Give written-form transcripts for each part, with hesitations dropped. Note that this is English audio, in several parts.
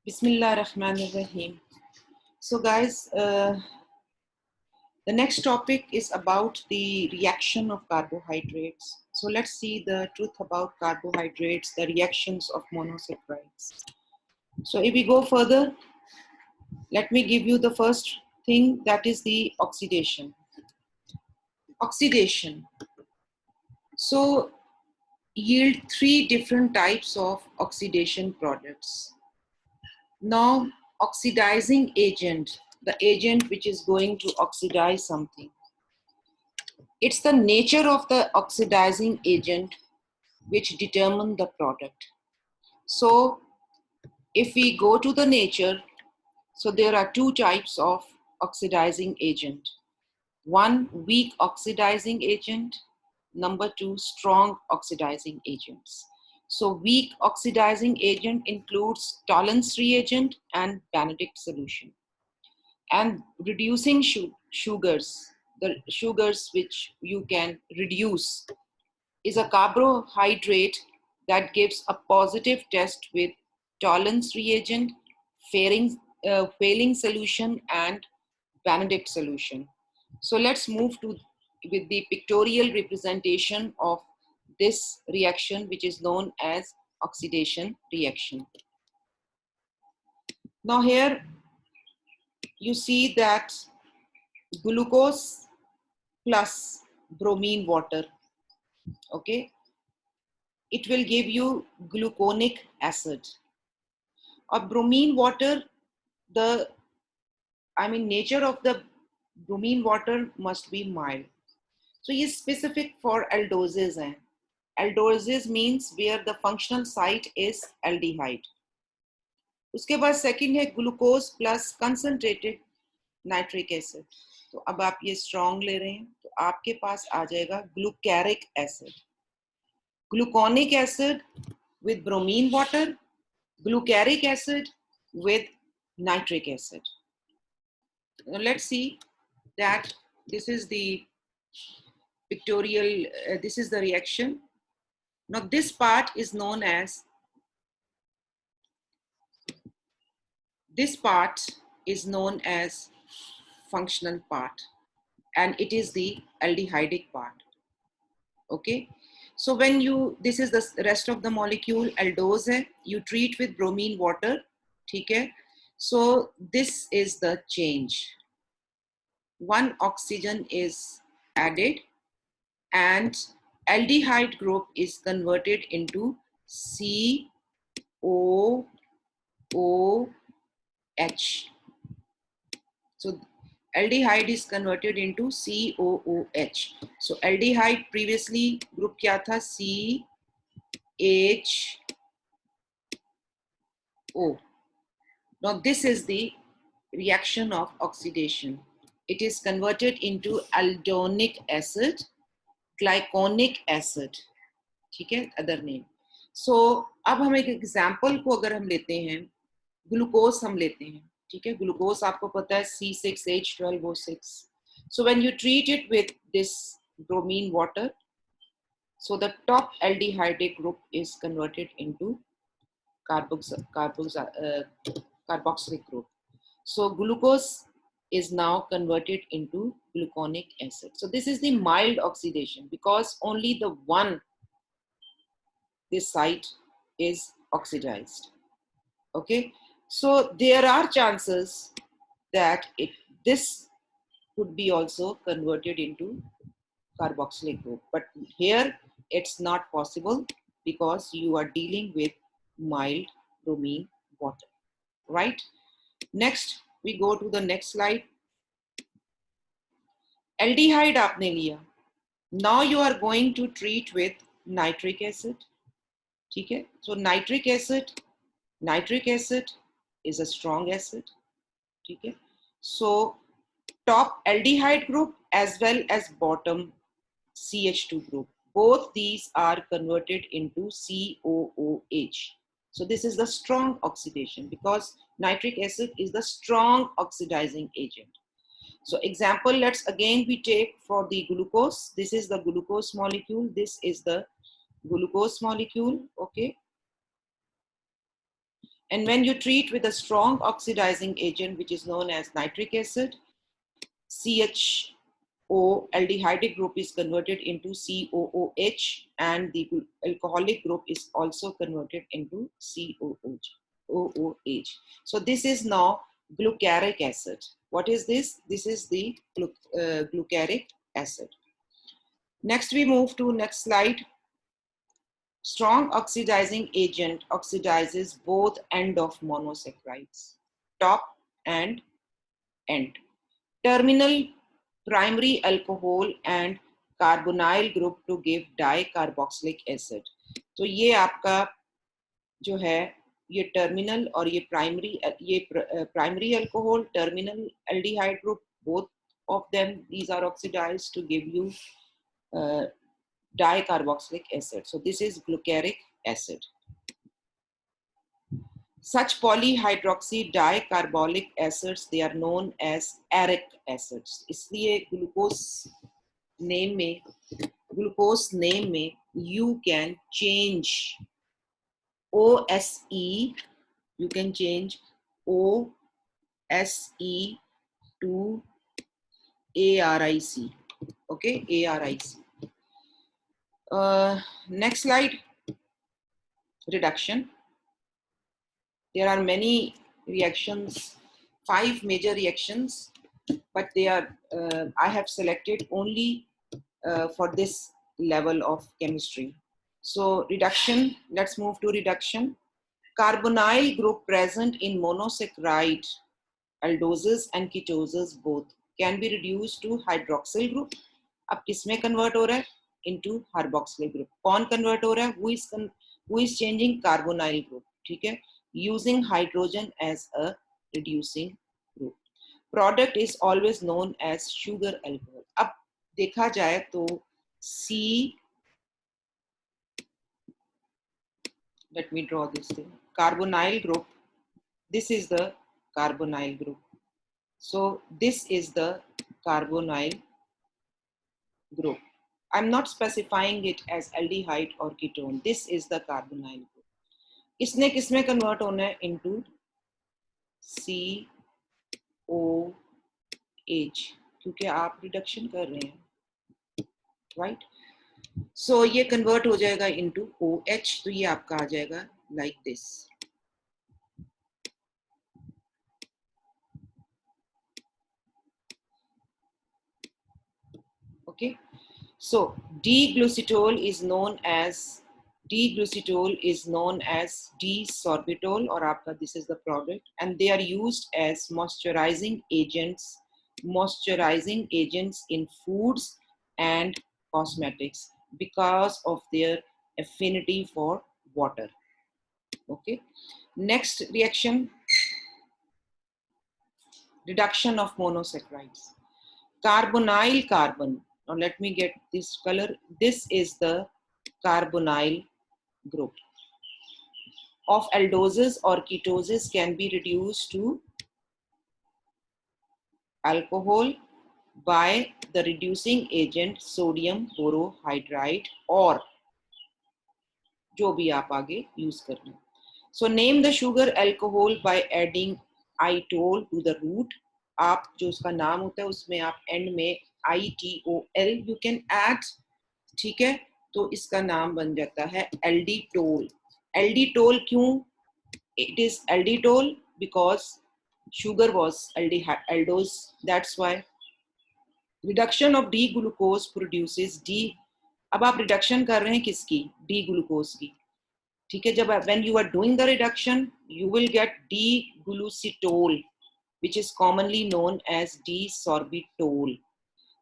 Bismillah Rahman Rahim. So guys, the next topic is about the reaction of carbohydrates. So let's see the truth about carbohydrates, the reactions of monosaccharides. So if we go further, let me give you the first thing, that is the oxidation. Oxidation. So yield three different types of oxidation products. Now, oxidizing agent, the agent which is going to oxidize something. It's the nature of the oxidizing agent which determine the product. So, if we go to the nature, so there are two types of oxidizing agent. One, weak oxidizing agent. Number two, strong oxidizing agents. So weak oxidizing agent includes Tollens reagent and Benedict solution. And reducing sugars, the sugars which you can reduce, is a carbohydrate that gives a positive test with Tollens reagent, failing solution, and Benedict solution. So let's move to with the pictorial representation of this reaction, which is known as oxidation reaction. Now here you see that glucose plus bromine water, okay, it will give you gluconic acid. Or bromine water, the nature of the bromine water must be mild. So ये specific for aldoses हैं. Aldoses means where the functional site is aldehyde. उसके बाद second है glucose plus concentrated nitric acid. तो अब आप ये strong ले रहे हैं तो आपके पास आ जाएगा glucaric acid. Gluconic acid with bromine water, glucaric acid with nitric acid. Now let's see that this is the pictorial, this is the reaction. Now this part is known as, functional part, and it is the aldehydic part. Okay, so when this is the rest of the molecule, aldose hai, you treat with bromine water, theek hai? So this is the change. One oxygen is added and aldehyde group is converted into COOH. So aldehyde is converted into COOH. So aldehyde previously group kya tha? CHO. Now this is the reaction of oxidation. It is converted into aldonic acid, glyconic acid. ठीक है, other name. So अब हम एक example को अगर हम लेते हैं, ग्लूकोज हम लेते हैं, ठीक है, ग्लूकोज आपको पता है C6H12O6. So when you treat it with this bromine water, so the top aldehyde group is converted into carboxylic group. So glucose is now converted into gluconic acid. So this is the mild oxidation because only the one, this site is oxidized. Okay, so there are chances that this could be also converted into carboxylic group, but here it's not possible because you are dealing with mild bromine water, right? Next, we go to the next slide. Aldehyde आपने लिया. Now you are going to treat with nitric acid. ठीक है? So nitric acid is a strong acid. ठीक है? So top aldehyde group as well as bottom CH2 group, both these are converted into COOH. So this is the strong oxidation because nitric acid is the strong oxidizing agent. So example, let's again we take for the glucose. This is the glucose molecule. This is the glucose molecule. Okay. And when you treat with a strong oxidizing agent, which is known as nitric acid, CHO aldehydic group is converted into COOH, and the alcoholic group is also converted into COOH. So this is now glucaric acid. What is this? This is the glucaric acid. Next, we move to next slide. Strong oxidizing agent oxidizes both end of monosaccharides, top and end. Terminal primary alcohol and carbonyl group to give dicarboxylic acid. तो ये आपका जो है ये terminal और ये primary alcohol, terminal aldehyde group, both of them these are oxidized to give you dicarboxylic acid. So this is glucaric acid. Such polyhydroxy dicarbolic acids, they are known as aric acids. इसलिए glucose name में you can change OSE, you can change OSE to ARIC. Okay, ARIC. Next slide. Reduction. There are many reactions, 5 major reactions, but they are I have selected only for this level of chemistry. So reduction, let's move to reduction. Carbonyl group present in monosaccharide aldoses and ketoses both can be reduced to hydroxyl group. अब किसमें convert हो रहा है? Into carboxyl group. कौन convert हो रहा है? Who is changing carbonyl group? ठीक है? Using hydrogen as a reducing group. Product is always known as sugar alcohol. अब देखा जाए तो let me draw this thing. Carbonyl group. This is the carbonyl group. So this is the carbonyl group. I'm not specifying it as aldehyde or ketone. This is the carbonyl group. इसने किसमें convert होना है? Into COH, क्योंकि आप reduction कर रहे हैं, right? So ये convert हो जाएगा into OH, तो ये आपका आ जाएगा like this. Okay, so D-glucitol is known as D-sorbitol, or आपका this is the product, and they are used as moisturizing agents in foods and cosmetics because of their affinity for water. Okay, next reaction, reduction of monosaccharides. Carbonyl carbon. Now let me get this color. This is the carbonyl group of aldoses or ketoses can be reduced to alcohol by the reducing agent sodium borohydride, or जो भी आप आगे use कर लें. So name the sugar alcohol by adding itol to the root. आप जो उसका नाम होता है उसमें आप end में ITOL you can add, ठीक है? तो इसका नाम बन जाता है एल्डिटोल. एल्डिटोल क्यों? It is elditol because sugar was aldose. That's why. Reduction of D-glucose produces D. अब आप reduction कर रहे हैं किसकी? D-glucose की. ठीक है? जब when you are doing the reduction, you will get D-glucitol, which is commonly known as D-sorbitol.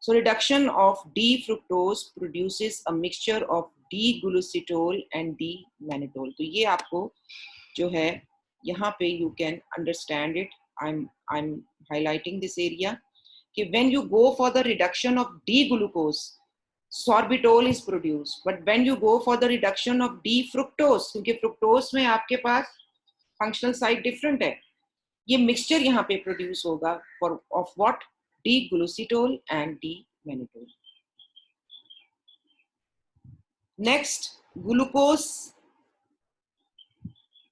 So reduction of D-fructose produces a mixture of D-glucitol and D-mannitol. तो ये आपको जो है यहाँ पे you can understand it. I'm highlighting this area कि when you go for the reduction of D-glucose, sorbitol is produced, but when you go for the reduction of D-fructose, क्योंकि fructose में आपके पास functional site different है, ये mixture यहाँ पे produce होगा for of what? D-glucitol and D-mannitol. Next, glucose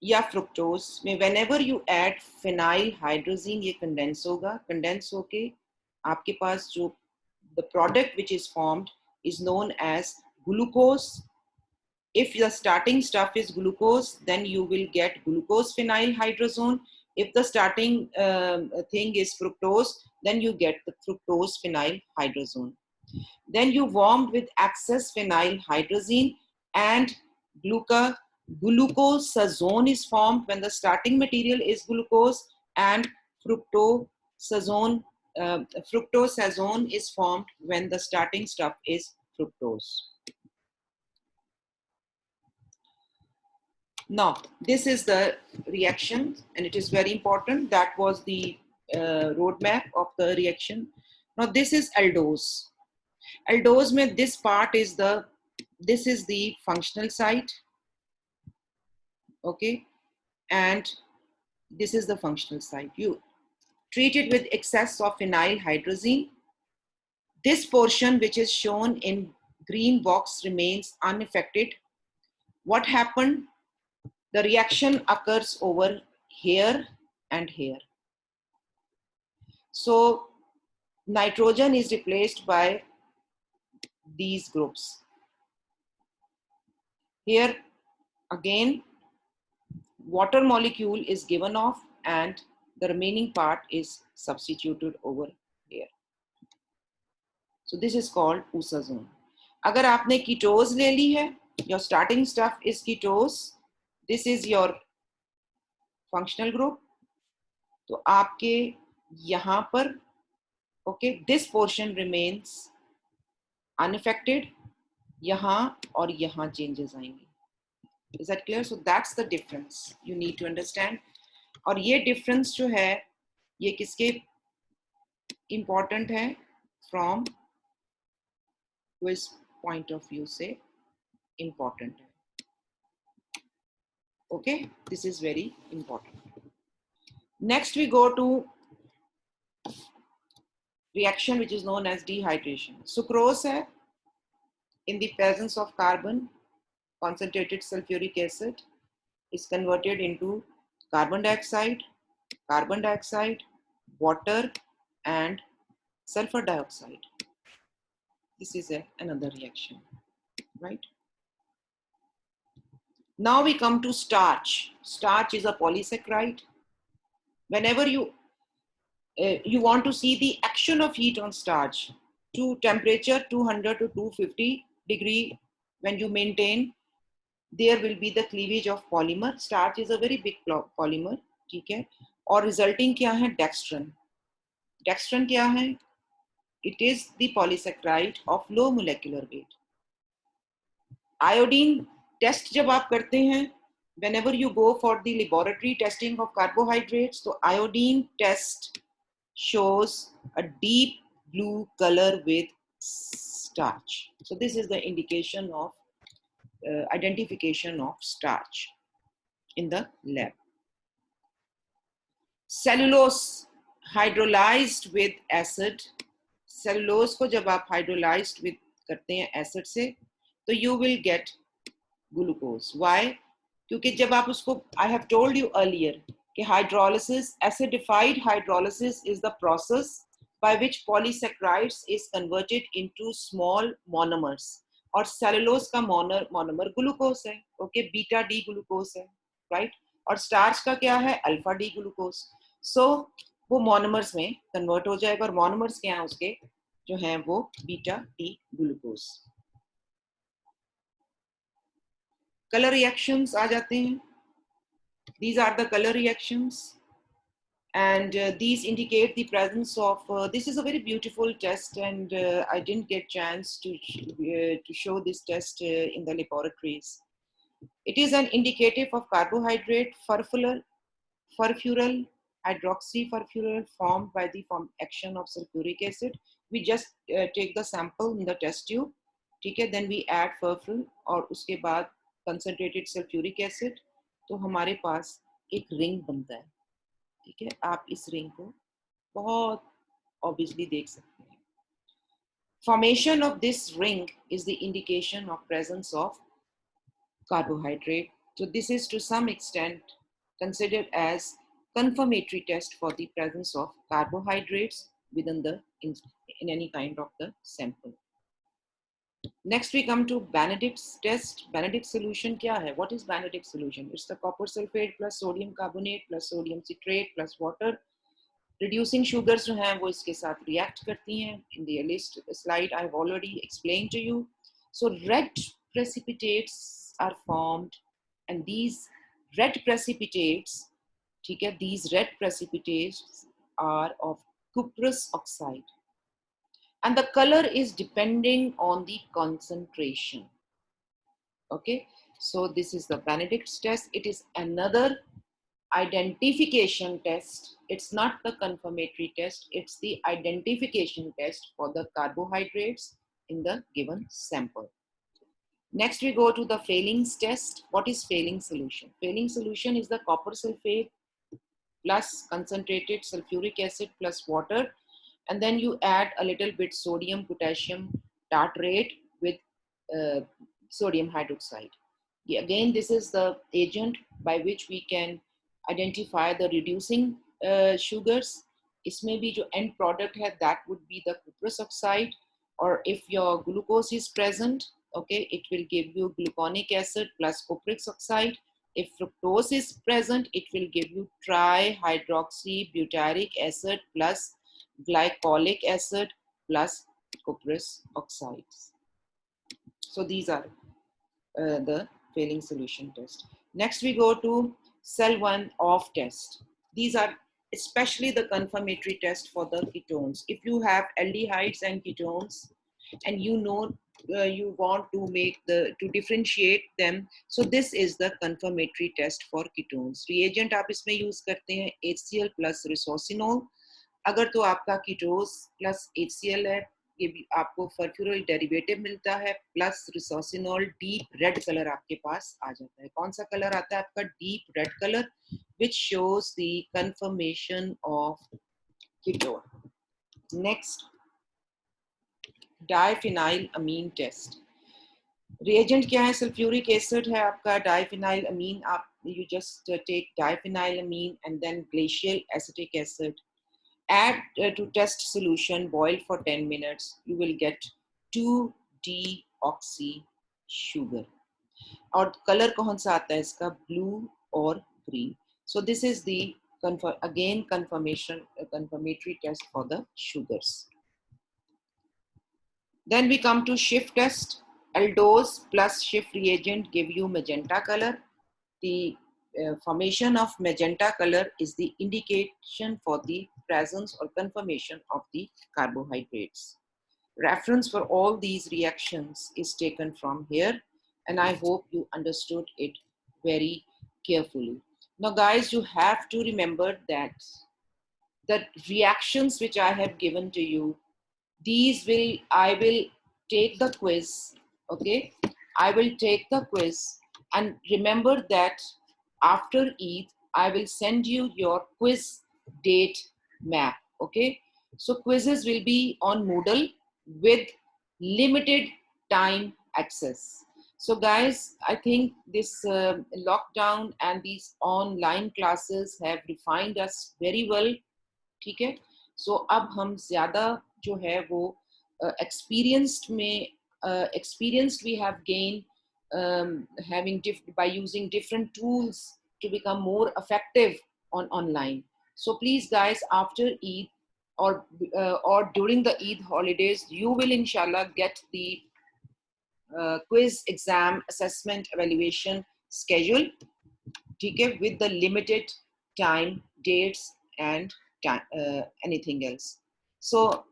या fructose में whenever you add phenyl hydrazine ये कंडेंस होगा, कंडेंस होके आपके पास जो the product which is formed is known as glucose. If the starting stuff is glucose, then you will get glucose phenyl hydrazone. If the starting thing is fructose, then you get the fructose phenyl hydrazone. Then you warmed with excess phenyl hydrazine and glucosazone is formed when the starting material is glucose, and fructosazone fructosazone is formed when the starting stuff is fructose. Now, this is the reaction, and it is very important. That was the roadmap of the reaction. Now, this is aldose. Aldose mein this part is this is the functional site, okay, and this is the functional site. You treat it with excess of phenyl hydrazine. This portion which is shown in green box remains unaffected. What happened? The reaction occurs over here and here. So nitrogen is replaced by these groups. Here again, water molecule is given off and the remaining part is substituted over here. So this is called usazone. अगर आपने कीटोज ले ली है, your starting stuff is ketose, this is your functional group, तो आपके यहाँ पर okay, this portion remains unaffected, यहाँ और यहाँ changes आएंगे. Is that clear? So that's the difference you need to understand. और ये difference जो है ये किसके important है? From quiz point of view से important है. Okay, this is very important. Next we go to reaction which is known as dehydration. Sucrose है, in the presence of carbon, concentrated sulfuric acid is converted into carbon dioxide, water and sulfur dioxide. This is another reaction, right? Now we come to starch. Starch is a polysaccharide. Whenever you want to see the action of heat on starch, to temperature 200 to 250 degree, when you maintain, there will be the cleavage of polymer. Starch is a very big polymer, ठीक है? और resulting क्या है? Dextran. Dextran क्या है? It is the polysaccharide of low molecular weight. Iodine test जब आप करते हैं, whenever you go for the laboratory testing of carbohydrates, so iodine test shows a deep blue color with starch. So this is the indication of identification of starch in the lab. Cellulose hydrolyzed with acid. Cellulose को जब आप hydrolyzed with करते हैं acid से, तो you will get glucose. Why? क्योंकि जब आप उसको, I have told you earlier कि hydrolysis, acidified hydrolysis is the process by which polysaccharides is converted into small monomers. और cellulose का monomer glucose है, okay, beta D glucose है, right? और starch का क्या है? alpha D glucose. So वो monomers में convert हो जाएगा, और monomers क्या हैं उसके जो हैं वो beta D glucose. Color reactions आ जाते हैं. These are the color reactions, and these indicate the presence of, this is a very beautiful test, and I didn't get chance to show this test in the laboratories. It is an indicative of carbohydrate furfural hydroxyfurfural formed by the action of sulfuric acid. We just take the sample in the test tube, ठीक है, then we add furfural और उसके बाद concentrated sulfuric acid, तो हमारे पास एक ring बनता है, ठीक है. आप इस रिंग को बहुत obviously देख सकते हैं. Formation of this ring is the indication of presence of carbohydrate So this is to some extent considered as confirmatory test for the presence of carbohydrates within the in any kind of the sample. Next we come to Benedict's test. Benedict solution क्या है? What is Benedict solution? It's the copper sulfate plus sodium carbonate plus sodium citrate plus water. Reducing sugars जो हैं वो इसके साथ react करती हैं. In the list slide I've already explained to you. So red precipitates are formed, and these red precipitates, ठीक है, these red precipitates are of cuprous oxide, and the color is depending on the concentration. Okay, so this is the Benedict's test. It is another identification test. It's not the confirmatory test, it's the identification test for the carbohydrates in the given sample. Next we go to the Fehling's test. What is Fehling solution? Fehling solution is the copper sulfate plus concentrated sulfuric acid plus water, and then you add a little bit sodium potassium tartrate with sodium hydroxide. Again, this is the agent by which we can identify the reducing sugars. इसमें भी जो end product है, that would be the cuprous oxide, or if your glucose is present, okay, it will give you gluconic acid plus cupric oxide. If fructose is present, it will give you trihydroxybutyric acid plus glycolic acid plus cuprous oxides. So these are the Fehling solution test. Next we go to cell 1 off test. These are especially the confirmatory test for the ketones. If you have aldehydes and ketones and you know you want to to differentiate them, so this is the confirmatory test for ketones. Reagent आप इसमें use करते हैं HCl plus resorcinol. अगर तो आपका ketose plus HCl है, ये भी आपको फर्फ्यूरल डेरिवेटिव मिलता है प्लस रिसोसिनॉल, डीप रेड कलर आपके पास आ जाता है. कौन सा कलर आता है आपका? Deep red colour, which shows the confirmation of ketone. Next, diphenylamine test. Reagent क्या है? सल्फ्यूरिक एसिड है आपका. डाइफिनाइलअमीन, आप you just take diphenylamine and then glacial acetic acid. Add to test solution, boil for 10 minutes. You will get 2-deoxy sugar. और colour कौन सा आता है इसका? ब्लू और green. So this is the confirmatory test for the sugars. Then we come to Schiff test. Aldose plus Schiff reagent give you magenta color. The formation of magenta color is the indication for the presence or confirmation of the carbohydrates. Reference for all these reactions is taken from here, and I hope you understood it very carefully. Now guys, you have to remember that the reactions which I have given to you, I will take the quiz, okay? I will take the quiz, and remember that after Eid, I will send you your quiz date map, okay? So quizzes will be on Moodle with limited time access. So guys, I think this lockdown and these online classes have refined us very well, ठीक है? So अब हम ज़्यादा जो है वो experienced we have gained by using different tools to become more effective online. So please guys, after Eid or during the Eid holidays, you will inshallah get the quiz, exam, assessment, evaluation schedule, okay, with the limited time, dates, and anything else. So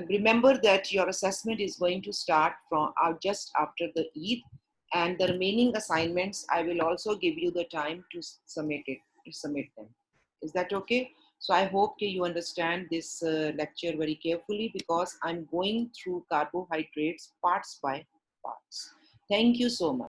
remember that your assessment is going to start from just after the Eid, and the remaining assignments I will also give you the time to submit them. Is that okay? So I hope you understand this lecture very carefully, because I'm going through carbohydrates parts by parts. Thank you so much.